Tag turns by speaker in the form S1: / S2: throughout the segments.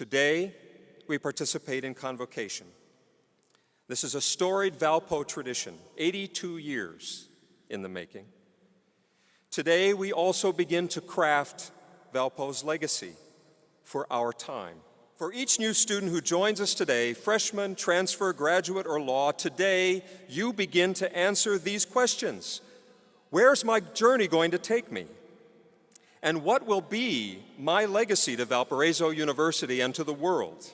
S1: Today, we participate in Convocation. This is a storied Valpo tradition, 82 years in the making. Today, we also begin to craft Valpo's legacy for our time. For each new student who joins us today, freshman, transfer, graduate, or law, today you begin to answer these questions. Where's my journey going to take me? And what will be my legacy to Valparaiso University and to the world?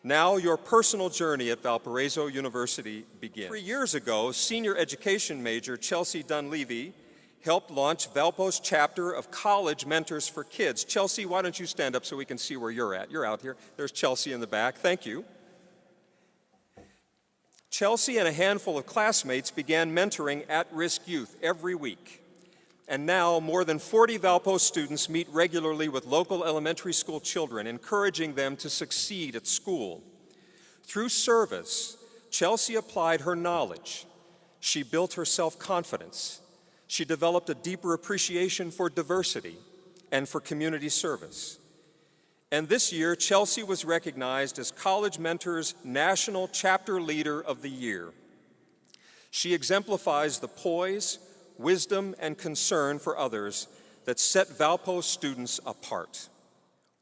S1: Now your personal journey at Valparaiso University begins. 3 years ago, senior education major Chelsea Dunleavy helped launch Valpo's chapter of College Mentors for Kids. Chelsea, why don't you stand up so we can see where you're at? You're out here. There's Chelsea in the back. Thank you. Chelsea and a handful of classmates began mentoring at-risk youth every week. And now more than 40 Valpo students meet regularly with local elementary school children, encouraging them to succeed at school. Through service, Chelsea applied her knowledge. She built her self-confidence. She developed a deeper appreciation for diversity and for community service. And this year, Chelsea was recognized as College Mentors National Chapter Leader of the Year. She exemplifies the poise, wisdom, and concern for others that set Valpo students apart.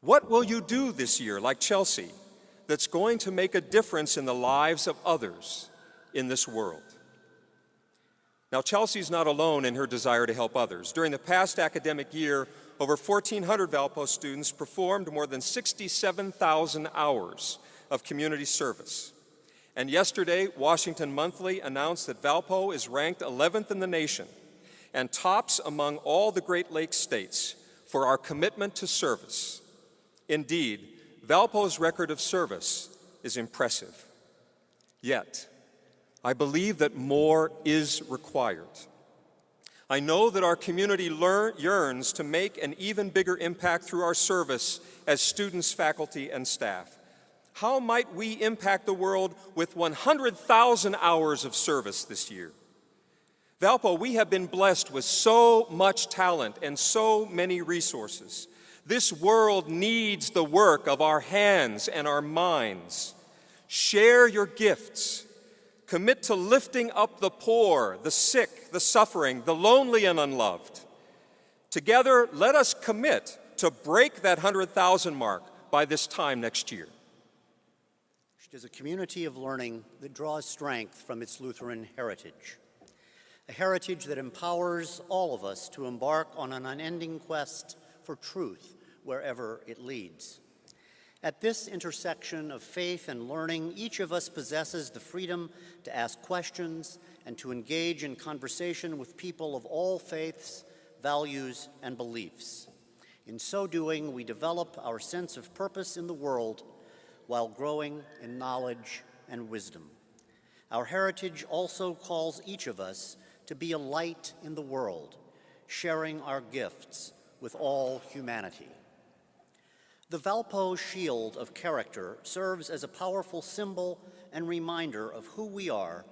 S1: What will you do this year, like Chelsea, that's going to make a difference in the lives of others in this world? Now, Chelsea's not alone in her desire to help others. During the past academic year, over 1,400 Valpo students performed more than 67,000 hours of community service. And yesterday, Washington Monthly announced that Valpo is ranked 11th in the nation and tops among all the Great Lakes states for our commitment to service. Indeed, Valpo's record of service is impressive. Yet, I believe that more is required. I know that our community yearns to make an even bigger impact through our service as students, faculty, and staff. How might we impact the world with 100,000 hours of service this year? Valpo, we have been blessed with so much talent and so many resources. This world needs the work of our hands and our minds. Share your gifts. Commit to lifting up the poor, the sick, the suffering, the lonely and unloved. Together, let us commit to break that 100,000 mark by this time next year.
S2: It is a community of learning that draws strength from its Lutheran heritage. A heritage that empowers all of us to embark on an unending quest for truth wherever it leads. At this intersection of faith and learning, each of us possesses the freedom to ask questions and to engage in conversation with people of all faiths, values, and beliefs. In so doing, we develop our sense of purpose in the world while growing in knowledge and wisdom. Our heritage also calls each of us to be a light in the world, sharing our gifts with all humanity. The Valpo shield of character serves as a powerful symbol and reminder of who we are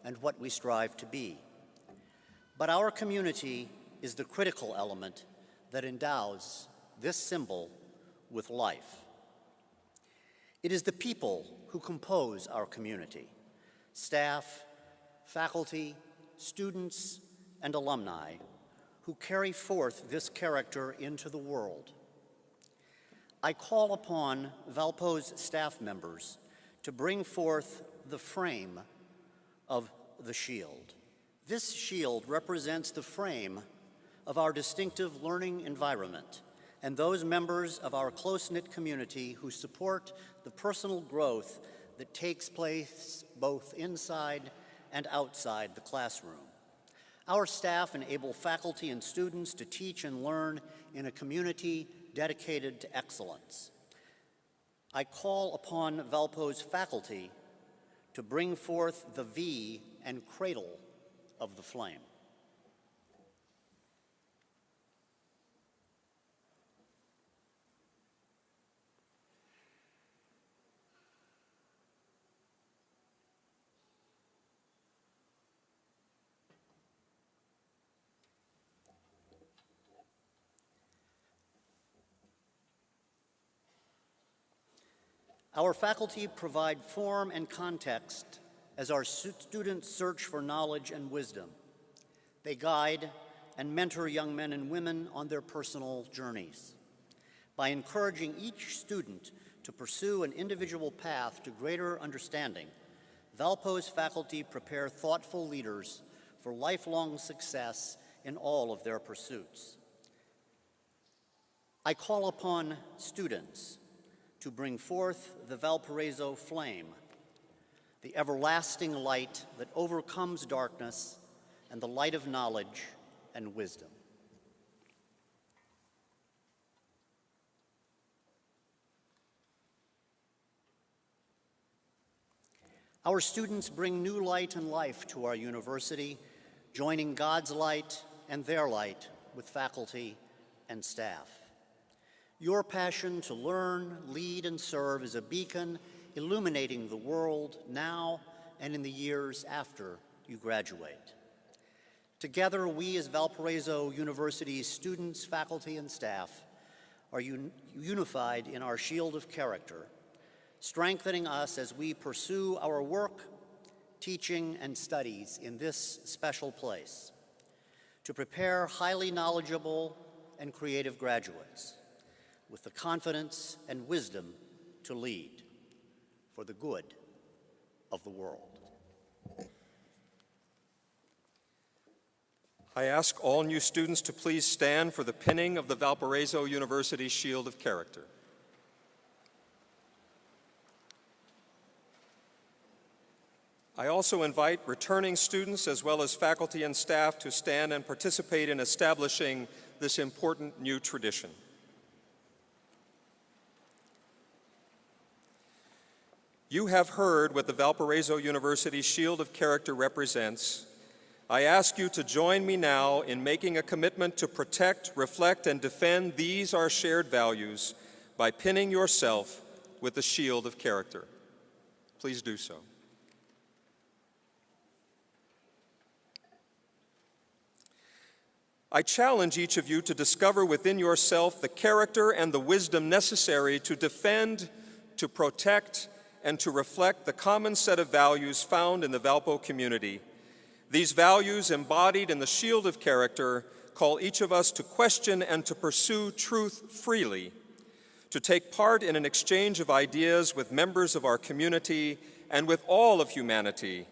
S2: and what we strive to be. But our community is the critical element that endows this symbol with life. It is the people who compose our community: staff, faculty, students, and alumni who carry forth this character into the world. I call upon Valpo's staff members to bring forth the frame of the shield. This shield represents the frame of our distinctive learning environment and those members of our close-knit community who support the personal growth that takes place both inside and outside the classroom. Our staff enable faculty and students to teach and learn in a community dedicated to excellence. I call upon Valpo's faculty to bring forth the V and cradle of the flame. Our faculty provide form and context as our students search for knowledge and wisdom. They guide and mentor young men and women on their personal journeys. By encouraging each student to pursue an individual path to greater understanding, Valpo's faculty prepare thoughtful leaders for lifelong success in all of their pursuits. I call upon students to bring forth the Valparaiso flame, the everlasting light that overcomes darkness and the light of knowledge and wisdom. Our students bring new light and life to our university, joining God's light and their light with faculty and staff. Your passion to learn, lead, and serve is a beacon illuminating the world now and in the years after you graduate. Together, we as Valparaiso University's students, faculty, and staff are unified in our shield of character, strengthening us as we pursue our work, teaching, and studies in this special place to prepare highly knowledgeable and creative graduates with the confidence and wisdom to lead for the good of the world.
S1: I ask all new students to please stand for the pinning of the Valparaiso University Shield of Character. I also invite returning students as well as faculty and staff to stand and participate in establishing this important new tradition. You have heard what the Valparaiso University Shield of Character represents. I ask you to join me now in making a commitment to protect, reflect, and defend these our shared values by pinning yourself with the Shield of Character. Please do so. I challenge each of you to discover within yourself the character and the wisdom necessary to defend, to protect, and to reflect the common set of values found in the Valpo community. These values, embodied in the Shield of Character, call each of us to question and to pursue truth freely, to take part in an exchange of ideas with members of our community and with all of humanity,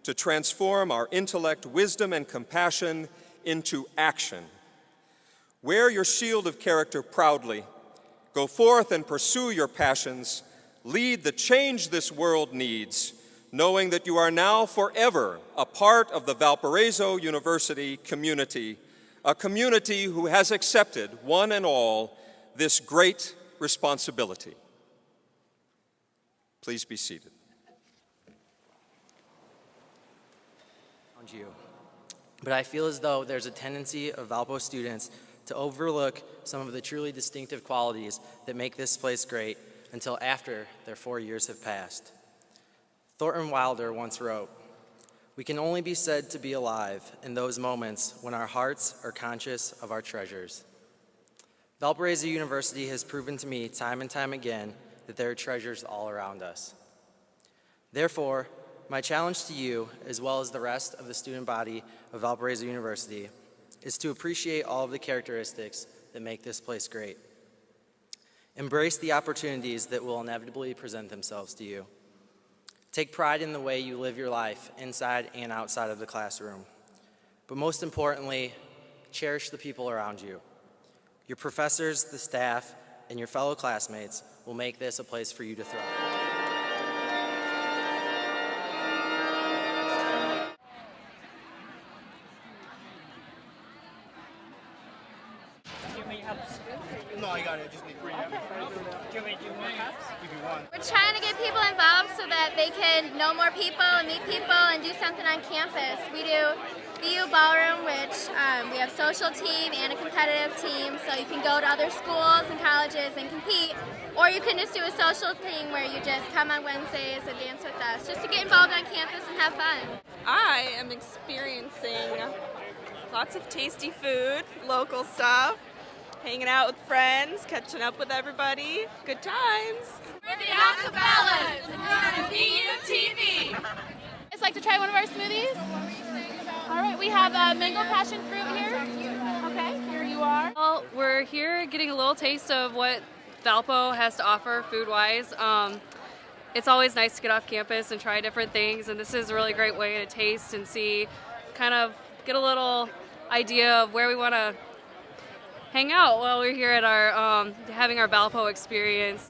S1: to transform our intellect, wisdom, and compassion into action. Wear your Shield of Character proudly. Go forth and pursue your passions. Lead the change this world needs, knowing that you are now forever a part of the Valparaiso University community, a community who has accepted, one and all, this great responsibility. Please be seated.
S3: But I feel as though there's a tendency of Valpo students to overlook some of the truly distinctive qualities that make this place great until after their 4 years have passed. Thornton Wilder once wrote, "We can only be said to be alive in those moments when our hearts are conscious of our treasures." Valparaiso University has proven to me time and time again that there are treasures all around us. Therefore, my challenge to you, as well as the rest of the student body of Valparaiso University, is to appreciate all of the characteristics that make this place great. Embrace the opportunities that will inevitably present themselves to you. Take pride in the way you live your life inside and outside of the classroom. But most importantly, cherish the people around you. Your professors, the staff, and your fellow classmates will make this a place for you to thrive.
S4: No, I got it. I just need 3. Okay. Do you want more cups? If you want.
S5: We're trying to get people involved so that they can know more people and meet people and do something on campus. We do BU Ballroom, which we have social team and a competitive team, so you can go to other schools and colleges and compete, or you can just do a social thing where you just come on Wednesdays and dance with us, just to get involved on campus and have fun.
S6: I am experiencing lots of tasty food, local stuff, hanging out with friends, catching up with everybody. Good times.
S5: We're the Acapellas, and we're on VUTV. I'd like to try one of our smoothies. All right, we have mango passion fruit here. Okay, here you are.
S7: Well, we're here getting a little taste of what Valpo has to offer food-wise. It's always nice to get off campus and try different things, and this is a really great way to taste and see, kind of get a little idea of where we want to hang out while we're here at our having our Valpo experience.